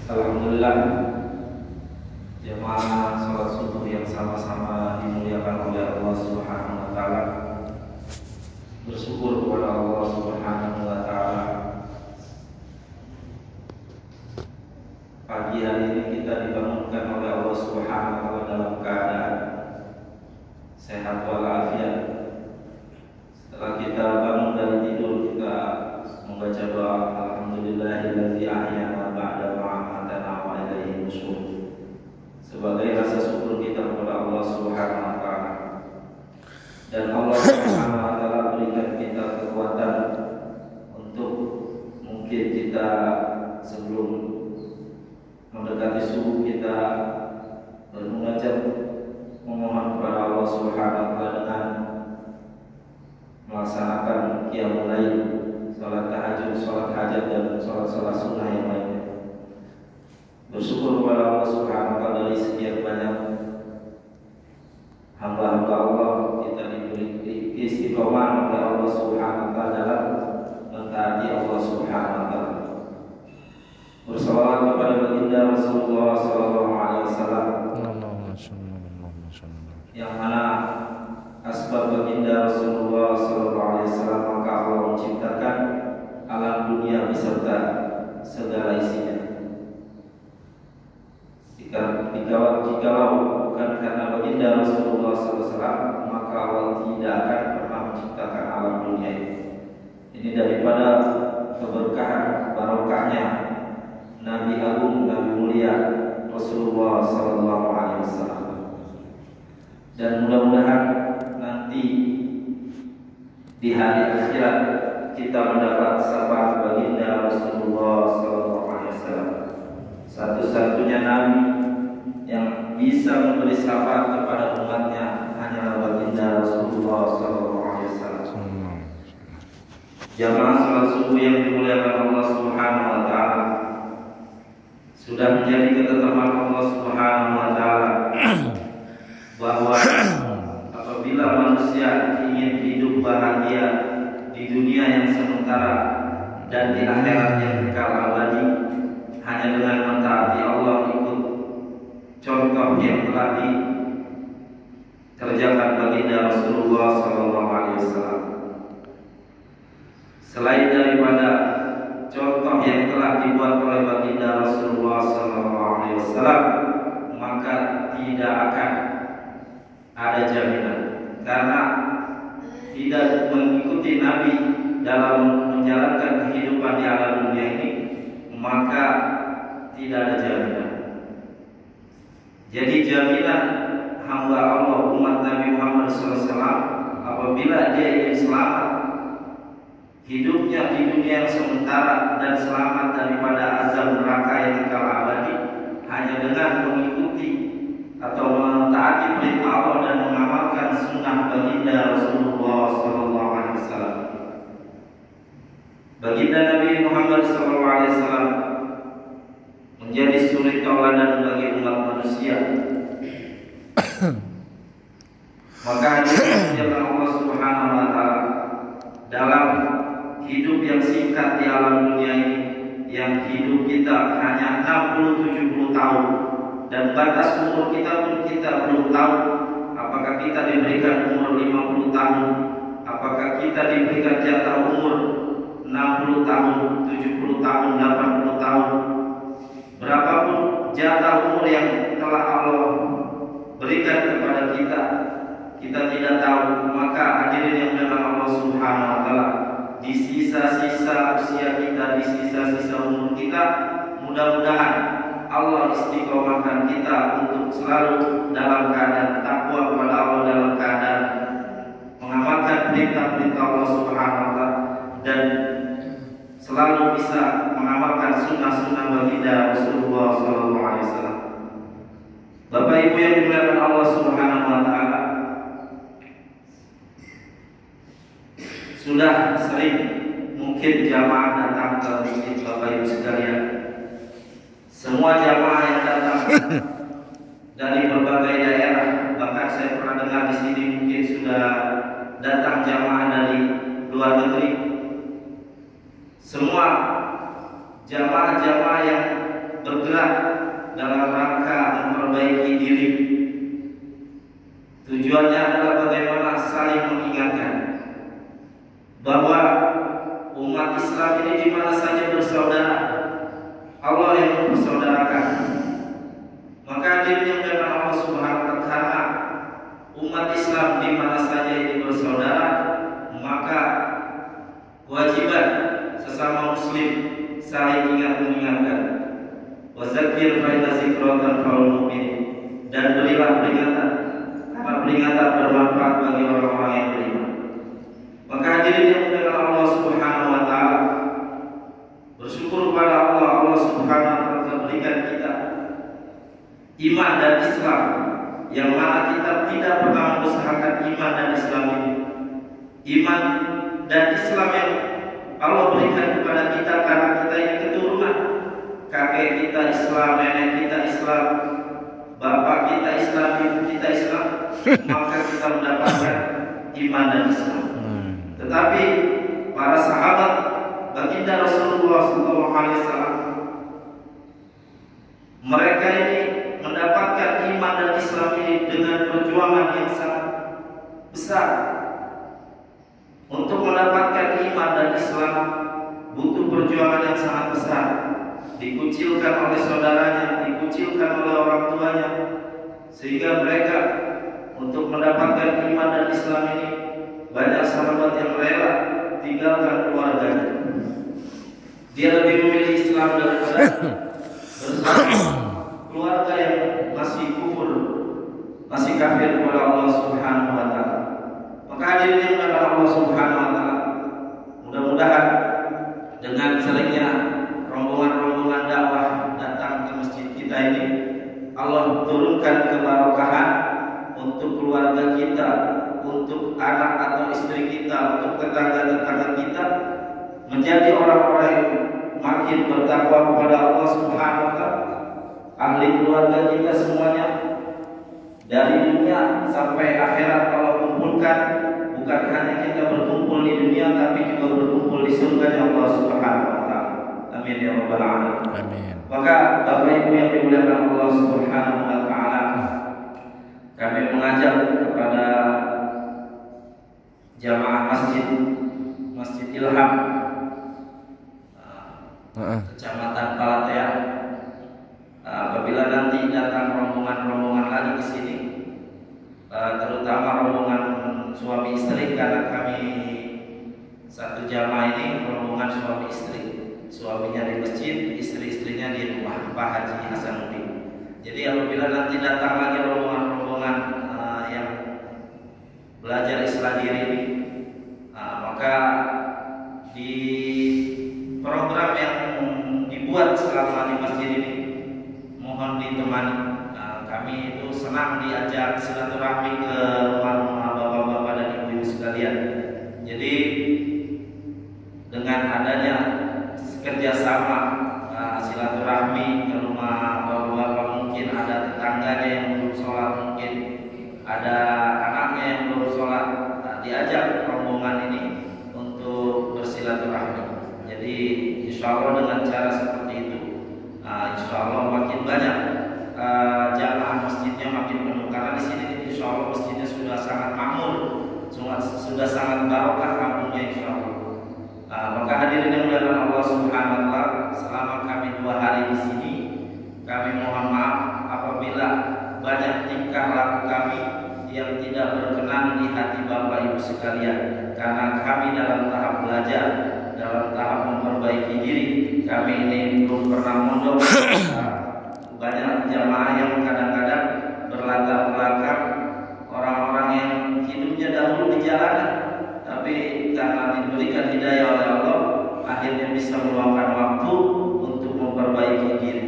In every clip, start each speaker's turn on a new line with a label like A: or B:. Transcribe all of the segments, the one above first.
A: Alhamdulillah, jemaah sholat subuh yang sama-sama dimuliakan oleh Allah Subhanahu wa Ta'ala. Bersyukur kepada Allah Subhanahu wa Ta'ala. Pagi hari ini kita dibangunkan oleh Allah Subhanahu wa Ta'ala dalam keadaan sehat walafiat. Setelah kita bangun dari tidur, kita membaca doa Alhamdulillahilladzi ahyana ba'da ma amatana wa ilaihi nusyur, sebagai rasa syukur kita kepada Allah Subhanahu wa Ta'ala. Dan Allah Subhanahu wa Ta'ala berikan kita kekuatan untuk mungkin kita sebelum mendekati subuh kita mengajak memohon kepada Allah Subhanahu wa Ta'ala dengan melaksanakan qiyamul lail, salat tahajud, salat hajat, dan salat sunnah yang lainnya. Bersyukur kepada Allah Subhanahu wa Ta'ala dari sekian banyak hamba-hamba Allah, kita diberi istiqomah oleh Allah Subhanahu wa Ta'ala dalam mentaati Allah Subhanahu wa Ta'ala. Bersalawat kepada baginda Rasulullah sallallahu alaihi wasallam, yang mana asbab baginda Rasulullah sallallahu alaihi wasallam maka Allah menciptakan alam dunia beserta segala isinya. Jikalau bukan karena baginda Rasulullah SAW, maka Allah tidak akan pernah menciptakan alam dunia ini. Ini daripada keberkahan, barokahnya Nabi Agung, Nabi Mulia Rasulullah SAW. Dan mudah-mudahan nanti di hari akhirat kita mendapat syafaat baginda Rasulullah SAW, satu-satunya Nabi yang bisa memberi syafaat kepada umatnya hanyalah baginda Rasulullah SAW. Jamaah salat subuh yang dimuliakan Allah Subhanahu wa Ta'ala, sudah menjadi ketetapan Allah Subhanahu wa Ta'ala bahwa apabila manusia ingin hidup bahagia di dunia yang sementara dan di akhirat yang kekal abadi, hanya dengan mentaati Allah, ikut contoh yang telah dikerjakan baginda Rasulullah SAW. Selain daripada contoh yang telah dibuat oleh baginda Rasulullah SAW, maka tidak akan ada jaminan, karena tidak mengikuti Nabi dalam menjalankan kehidupan di alam dunia ini, maka tidak ada jaminan. Jadi jaminan hamba Allah umat Nabi Muhammad SAW apabila dia ingin selamat hidupnya di dunia yang sementara dan selamat daripada azab neraka yang kekal abadi, hanya dengan mengikuti atau mentaati perintah Allah dan mengamalkan sunnah baginda Rasulullah SAW. Baginda Nabi Muhammad SAW menjadi suri tauladan bagi umat manusia. Maka diajarkan Allah Subhanahu wa Ta'ala dalam hidup yang singkat di alam dunia ini, yang hidup kita hanya 60-70 tahun, dan batas umur kita pun kita belum tahu apakah kita diberikan umur 50 tahun, apakah kita diberikan jatah umur 60 tahun, 70 tahun, 80 tahun. Berapapun jatah umur yang telah Allah berikan kepada kita, kita tidak tahu. Maka hadirin yang dimuliakan Allah Subhanahu wa Ta'ala, di sisa-sisa usia kita, di sisa-sisa umur kita, mudah-mudahan Allah istiqomahkan kita untuk selalu dalam keadaan takwa kepada Allah, dalam keadaan mengamalkan perintah-perintah Allah Subhanahu wa Ta'ala, dan selalu bisa mengamalkan sunnah-sunnah baginda Rasulullah SAW. Bapak Ibu yang dimuliakan Allah Subhanahu wa Ta'ala, sudah sering mungkin jamaah datang ke masjid Bapak Ibu sekalian. Semua jamaah yang datang dari berbagai daerah, bahkan saya pernah dengar di sini mungkin sudah datang jamaah dari luar negeri. Semua jamaah-jamaah yang bergerak Tujuannya adalah bagaimana saling mengingatkan bahwa umat Islam ini di mana saja bersaudara, Allah yang mempersaudarakan. Maka hadirin yang Allah Subhanahu wa taala, umat Islam di mana saja ini bersaudara, maka kewajiban sesama muslim saling ingat mengingatkan. Wazakir fa inna dzikra tanfa'ul mu'minin, dan berilah peringatan karena peringatan bermanfaat bagi orang-orang yang beriman. Maka hadirin yang dimuliakan Allah Subhanahu wa taala, bersyukur kepada Allah Subhanahu wa taala telah berikan kita iman dan Islam, yang mana kita tidak pernah mengusahakan iman dan Islam ini. Iman dan Islam yang Allah berikan kepada kita karena kita ini keturunan. Kakek kita Islam, nenek kita Islam, bapak kita Islam, ibu kita Islam, maka kita mendapatkan iman dan Islam. Tetapi para sahabat baginda Rasulullah SAW, mereka ini mendapatkan iman dan Islam ini dengan perjuangan yang sangat besar. Untuk mendapatkan iman dan Islam butuh perjuangan yang sangat besar. Dikucilkan oleh saudaranya, dikucilkan oleh orang tuanya, sehingga mereka untuk mendapatkan iman dan Islam ini, banyak sahabat yang rela tinggalkan keluarganya. Dia lebih memilih Islam daripada bersama keluarga yang masih kufur, masih kafir kepada Allah Subhanahu wa taala. Maka hadirin yang Allah Subhanahu wa taala, mudah-mudahan dengan seringnya rombongan-rombongan dakwah datang ke masjid kita ini, Allah turunkan keberkahan untuk keluarga kita, untuk anak atau istri kita, untuk tetangga-tetangga kita, menjadi orang-orang yang makin bertakwa kepada Allah Subhanahu wa taala. Ahli keluarga kita semuanya dari dunia sampai akhirat Allah kumpulkan, bukan hanya kita berkumpul di dunia, tapi juga berkumpul di surga Allah Subhanahu wa taala. Amin ya rabbal alamin. Amin. Maka Bapak Ibu yang dimuliakan Allah Subhanahu wa taala, kami mengajak kepada jamaah Masjid Ilham Kecamatan Palatea, apabila nanti datang rombongan-rombongan lagi ke sini, terutama rombongan suami istri, karena kami satu jamaah ini rombongan suami istri, suaminya di masjid, istri-istrinya di rumah Pak Haji Hasanuddin. Jadi apabila nanti datang lagi rombongan-rombongan yang belajar Islam diri ini, maka di program yang dibuat selama di masjid ini mohon ditemani. Kami itu senang diajak silaturahmi ke rumah-rumah bapak-bapak dan ibu-ibu sekalian. Jadi dengan adanya kerjasama silaturahmi ke rumah bapak-bapak, mungkin ada tetangganya yang belum sholat, mungkin ada anaknya yang belum sholat, diajak rombongan ini untuk bersilaturahmi. Jadi insya Allah dengan cara seperti itu, insya Allah makin banyak jamaah masjidnya makin penuh. Karena di sini insya Allah masjidnya sudah sangat makmur, sudah sangat barokah kampungnya insya Allah. Maka hadirin yang dimuliakan Allah Subhanahu wa taala, selama kami 2 hari di sini, kami mohon maaf apabila banyak tingkah laku kami yang tidak berkenan di hati Bapak Ibu sekalian, karena kami dalam tahap belajar, dalam tahap memperbaiki diri. Kami ini belum pernah mondok. Banyak jamaah yang kadang-kadang berlatar belakang orang-orang yang hidupnya dahulu di jalanan, tapi karena diberikan hidayah oleh Allah, akhirnya bisa meluangkan waktu untuk memperbaiki diri.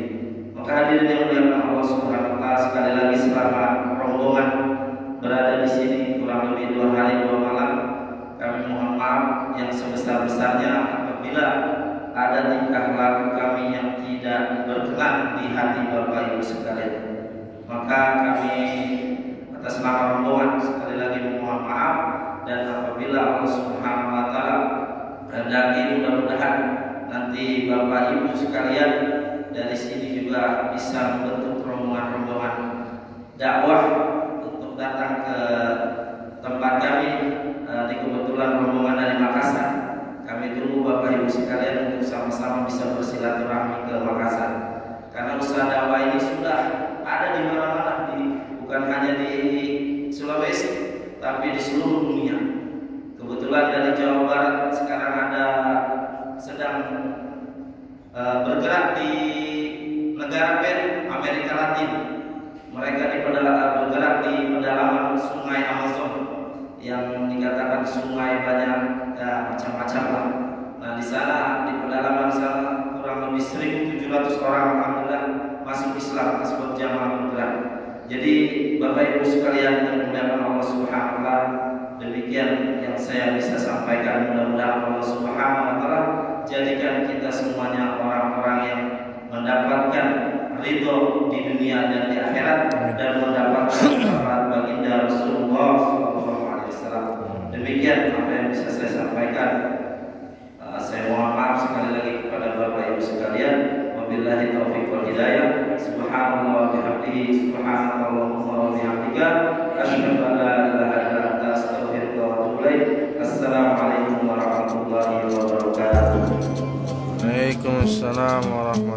A: Maka hadirin yang dimuliakan Allah Subhanahu wa taala, sekali lagi selama rombongan berada di sini kurang lebih 2 hari 2 malam, kami mohon maaf yang sebesar-besarnya apabila ada tingkah laku kami yang tidak berkenan di hati Bapak Ibu sekalian. Maka kami atas nama rombongan sekali lagi mohon maaf, dan apabila Allah Subhanahu wa taala berkehendaki, mudah-mudahan nanti Bapak Ibu sekalian dari sini juga bisa membentuk rombongan-rombongan dakwah untuk datang ke tempat kami di kebetulan rombongan dari Makassar. Kami tunggu Bapak Ibu sekalian untuk sama-sama bisa bersilaturahmi ke Makassar. Karena usaha dakwah ini sudah ada di mana-mana, bukan hanya di Sulawesi, tapi di seluruh dunia. Kebetulan dari Jawa Barat sekarang ada sedang bergerak di negara Peru, Amerika Latin. Mereka bergerak di pedalaman Sungai Amazon yang dikatakan sungai banyak macam-macam lah. Nah di sana di pedalaman sana kurang lebih 1.700 orang alhamdulillah masuk Islam sebab jamaah bergerak. Jadi Bapak Ibu sekalian yang dimuliakan Allah Subhanahu wa taala, demikian yang saya bisa sampaikan. Mudah-mudahan Allah Subhanahu wa taala jadikan kita semuanya orang-orang yang mendapatkan ridho di dunia dan di akhirat dan mendapatkan syafaat baginda Rasulullah SAW. Demikian apa yang bisa saya sampaikan. Saya mohon maaf sekali lagi kepada Bapak Ibu sekalian. Wabillahi taufiq wal hidayah. Subhanallah wa bihamdihi, subhanallahumma wa bihamdika, asyhadu an la ilaha illa anta, astaghfiruka wa atubu ilaik. Assalamualaikum warahmatullahi wabarakatuh.
B: Waalaikumsalam warahmatullahi wabarakatuh.